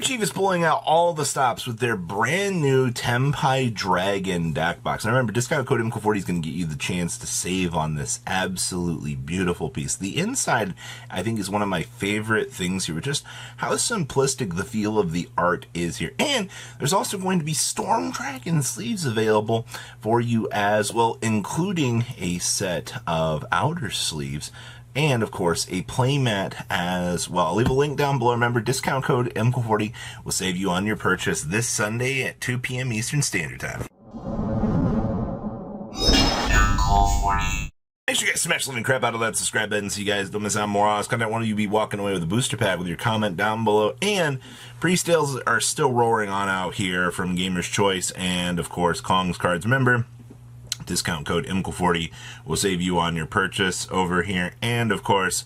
Chief is pulling out all the stops with their brand new Tempai Dragon deck box. And remember, discount code MCO40 is going to get you the chance to save on this absolutely beautiful piece. The inside, I think, is one of my favorite things here, just how simplistic the feel of the art is here. And there's also going to be Storm Dragon sleeves available for you as well, including a set of outer sleeves. And, of course, a playmat as well. I'll leave a link down below. Remember, discount code MCO40 will save you on your purchase this Sunday at 2 p.m. Eastern Standard Time. MCO40. Make sure you guys smash the living crap out of that subscribe button so you guys don't miss out on more awesome content. One of you be walking away with a booster pack with your comment down below. And pre-sales are still roaring on out here from Gamer's Choice and, of course, Kong's Cards. Remember, discount code MCO40 will save you on your purchase over here. And, of course,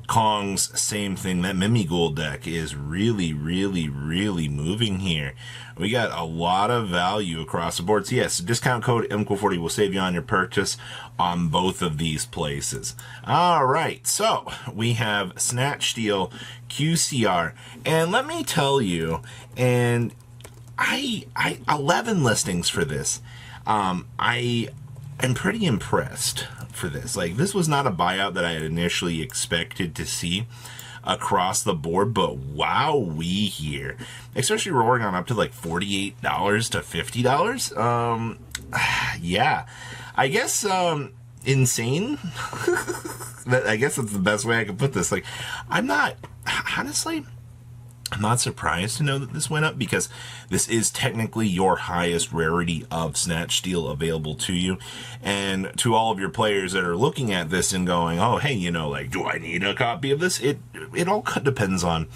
Kong's same thing. That Mimighoul deck is really moving here. We got a lot of value across the board. So, yes, discount code MCO40 will save you on your purchase on both of these places. All right, so we have Snatch Steel QCR. And let me tell you, and I 11 listings for this. I'm pretty impressed for this. Like, this was not a buyout that I had initially expected to see across the board, but wowee here. Especially roaring on up to like $48 to $50. Yeah. I guess, insane. I guess that's the best way I could put this. Like, honestly, I'm not surprised to know that this went up because this is technically your highest rarity of Snatch Steel available to you. And to all of your players that are looking at this and going, oh, hey, you know, like, do I need a copy of this? It all depends on,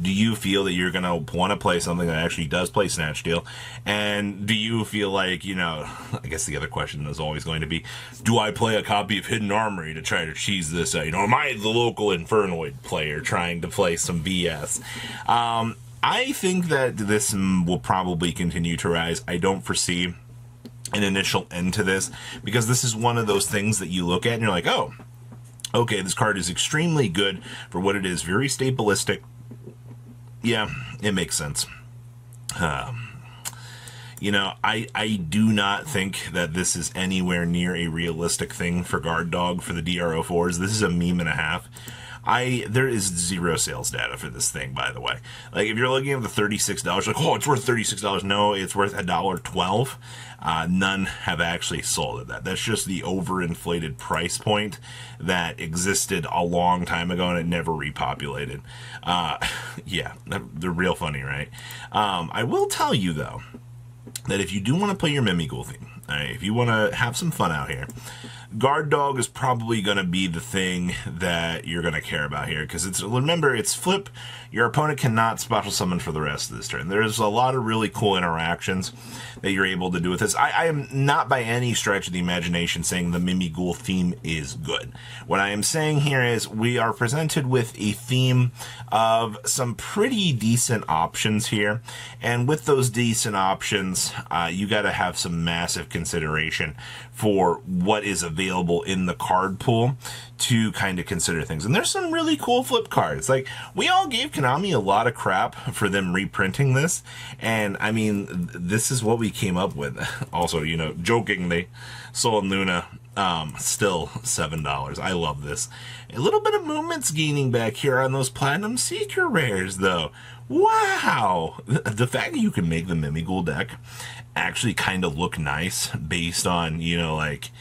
do you feel that you're going to want to play something that actually does play Snatch Steel? And do you feel like, you know, I guess the other question is always going to be, do I play a copy of Hidden Armory to try to cheese this out? You know, am I the local Infernoid player trying to play some BS? I think that this will probably continue to rise. I don't foresee an initial end to this because this is one of those things that you look at and you're like, oh, okay, this card is extremely good for what it is. Very stabilistic. Yeah, it makes sense. You know, I do not think that this is anywhere near a realistic thing for Guard Dog for the DRO4s. This is a meme and a half. There is zero sales data for this thing, by the way. Like, if you're looking at the $36, like, oh, it's worth $36. No, it's worth $1.12. None have actually sold at that. That's just the overinflated price point that existed a long time ago and it never repopulated. Yeah, they're real funny, right? I will tell you, though, that if you do want to play your Mimighoul theme, if you want to have some fun out here, Guard Dog is probably going to be the thing that you're going to care about here, because remember, it's flip. Your opponent cannot special summon for the rest of this turn. There's a lot of really cool interactions that you're able to do with this. I am not by any stretch of the imagination saying the Mimighoul theme is good. What I am saying here is we are presented with a theme of some pretty decent options here, and with those decent options, you got to have some massive consideration for what is available in the card pool to kind of consider things. And there's some really cool flip cards. Like, we all gave Konami a lot of crap for them reprinting this, and I mean, this is what we came up with. Also, you know, jokingly, Sol and Luna, still $7. I love this. A little bit of movements gaining back here on those Platinum Seeker rares, though. Wow! The fact that you can make the Mimighoul deck actually kind of look nice based on, you know, like,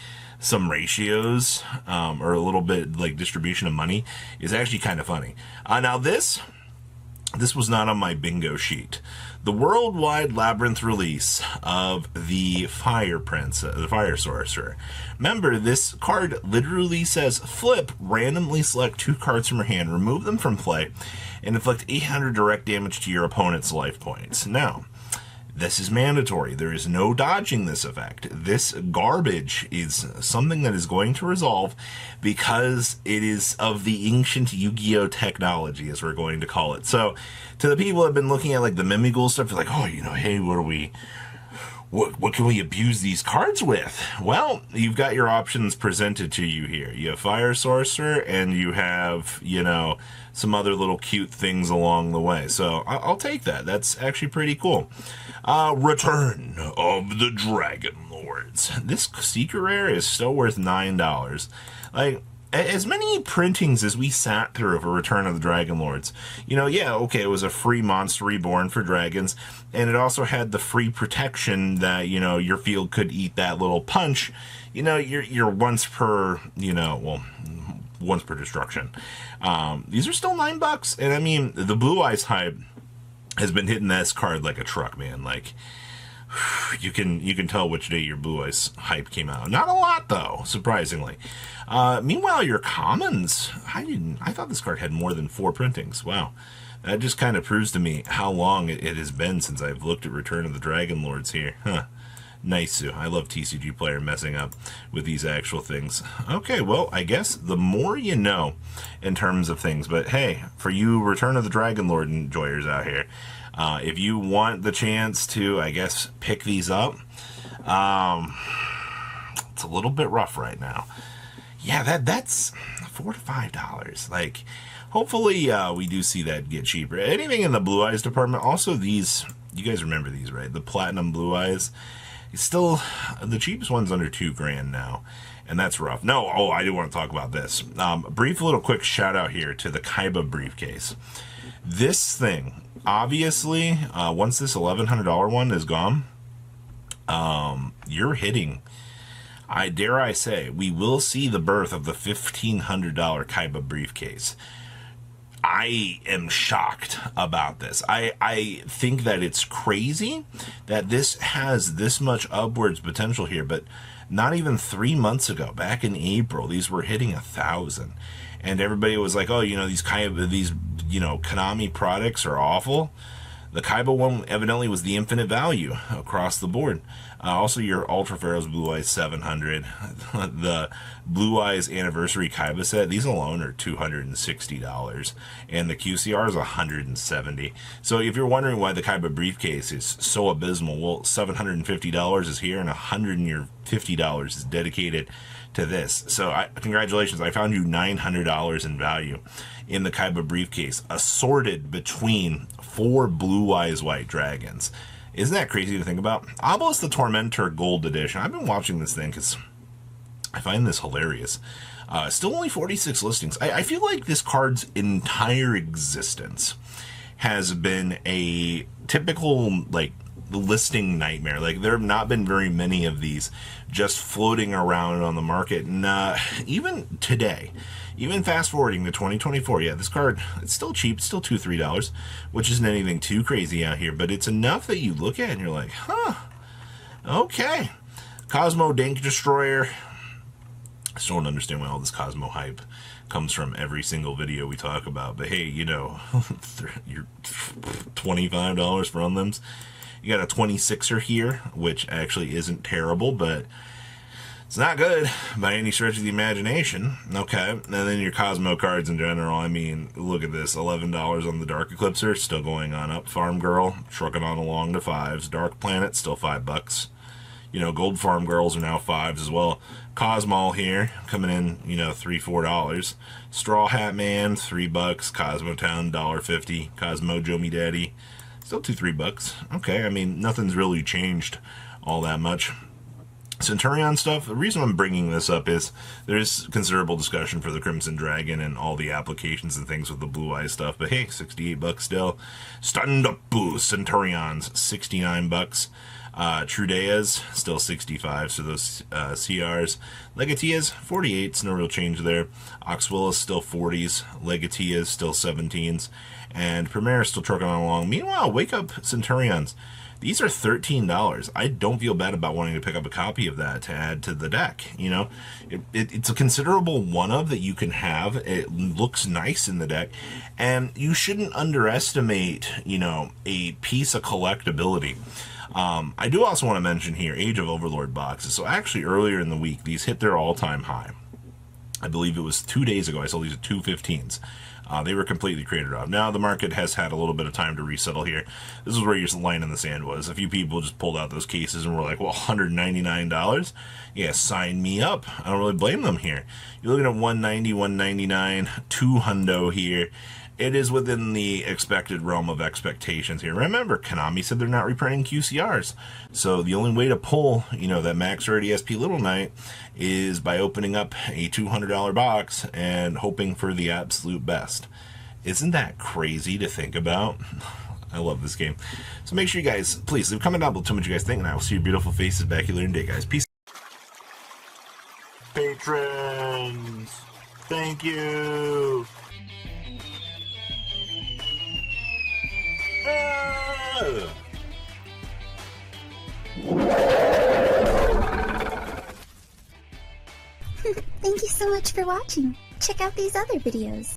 some ratios, or a little bit like distribution of money is actually kind of funny. Now this was not on my bingo sheet. The worldwide Labyrinth release of the Fire Prince, the Fire Sorcerer. Remember, this card literally says, flip, randomly select 2 cards from your hand, remove them from play, and inflict 800 direct damage to your opponent's life points. Now, this is mandatory. There is no dodging this effect. This garbage is something that is going to resolve because it is of the ancient Yu-Gi-Oh technology, as we're going to call it. So, to the people that have been looking at like the Mimighoul stuff, they're like, oh, you know, hey, what are we what can we abuse these cards with? Well, you've got your options presented to you here. You have Fire Sorcerer, and you have, some other little cute things along the way. So I'll take that. That's actually pretty cool. Return of the Dragon Lords. This secret rare is still worth $9. Like, as many printings as we sat through for Return of the Dragon Lords, it was a free Monster Reborn for dragons, and it also had the free protection that, your field could eat that little punch, your once per, once per destruction. These are still $9, and I mean, the Blue Eyes hype has been hitting this card like a truck, man. Like, you can tell which day your Blue Eyes hype came out. Not a lot, though, surprisingly. Meanwhile, your commons, I thought this card had more than 4 printings. Wow. That just kind of proves to me how long it has been since I've looked at Return of the Dragon Lords here. Huh. Nice. I love TCG Player messing up with these actual things. Okay, well, I guess the more you know in terms of things. But hey, for you Return of the Dragon Lord enjoyers out here, if you want the chance to, I guess, pick these up, it's a little bit rough right now. Yeah, that's $4 to $5. Like, hopefully we do see that get cheaper. Anything in the Blue Eyes department, also these, you guys remember these, right? The Platinum Blue Eyes. It's still, the cheapest one's under $2,000 now, and that's rough. I do want to talk about this. Brief little quick shout out here to the Kaiba briefcase. This thing, obviously, once this $1,100 one is gone, you're hitting, I say, we will see the birth of the $1,500 Kaiba briefcase. I am shocked about this. I think that it's crazy that this has this much upwards potential here, but not even 3 months ago, back in April, these were hitting 1,000. And everybody was like, oh, these Konami products are awful. The Kaiba one evidently was the infinite value across the board. Also, your Ultra Pharaoh's Blue Eyes 700, the Blue Eyes Anniversary Kaiba set, these alone are $260, and the QCR is $170. So if you're wondering why the Kaiba briefcase is so abysmal, well, $750 is here, and $150 is dedicated to this. So congratulations, I found you $900 in value in the Kaiba briefcase, assorted between 4 Blue Eyes White Dragons. Isn't that crazy to think about? Obelis the Tormentor Gold Edition. I've been watching this thing because I find this hilarious. Still only 46 listings. I feel like this card's entire existence has been a typical, listing nightmare. There have not been very many of these just floating around on the market. And even today, even fast forwarding to 2024, yeah, this card, it's still cheap. It's still $2, $3, which isn't anything too crazy out here, but it's enough that you look at it and you're like, huh, okay. Cosmo Dank Destroyer. I still don't understand why all this Cosmo hype comes from every single video we talk about, but hey, you're $25 for them. You got a 26er here, which actually isn't terrible, but it's not good by any stretch of the imagination. Okay, and then your Cosmo cards in general. I mean, look at this, $11 on the Dark Eclipser, still going on up. Farm Girl, trucking on along to 5s. Dark Planet, still $5. Gold Farm Girls are now 5s as well. Cosmo here, coming in, $3, $4. Straw Hat Man, $3. Cosmo Town, $1.50. Cosmo Joe Me Daddy, still $2, $3. Okay, I mean, nothing's really changed all that much. Centurion stuff, the reason I'm bringing this up is there's considerable discussion for the Crimson Dragon and all the applications and things with the Blue Eye stuff, but hey, $68 still. Stand Up Centurions, $69. Trudea's, still $65, so those CRs. Legatia's, $48, no real change there. Oxwillis, still $40s. Legatia's, still $17s. And Primaris still trucking on along. Meanwhile, Wake Up Centurions, these are $13. I don't feel bad about wanting to pick up a copy of that to add to the deck. It's a considerable one-of that you can have. It looks nice in the deck. And you shouldn't underestimate, a piece of collectability. I do also want to mention here, Age of Overlord boxes. So actually earlier in the week, these hit their all-time high. I believe it was 2 days ago. I sold these at 215s. They were completely cratered off. Now the market has had a little bit of time to resettle here. This is where your line in the sand was. A few people just pulled out those cases and were like, well, $199? Yeah, sign me up. I don't really blame them here. You're looking at $190, $199, $200 here. It is within the expected realm of expectations here. Remember, Konami said they're not reprinting QCRs. So the only way to pull, that max rarity SP Little Knight is by opening up a $200 box and hoping for the absolute best. Isn't that crazy to think about? I love this game. So make sure you guys, please, leave a comment down below. Tell me what you guys think, and I will see your beautiful faces back here later in the day, guys. Peace. Patrons, thank you. Thank you so much for watching. Check out these other videos.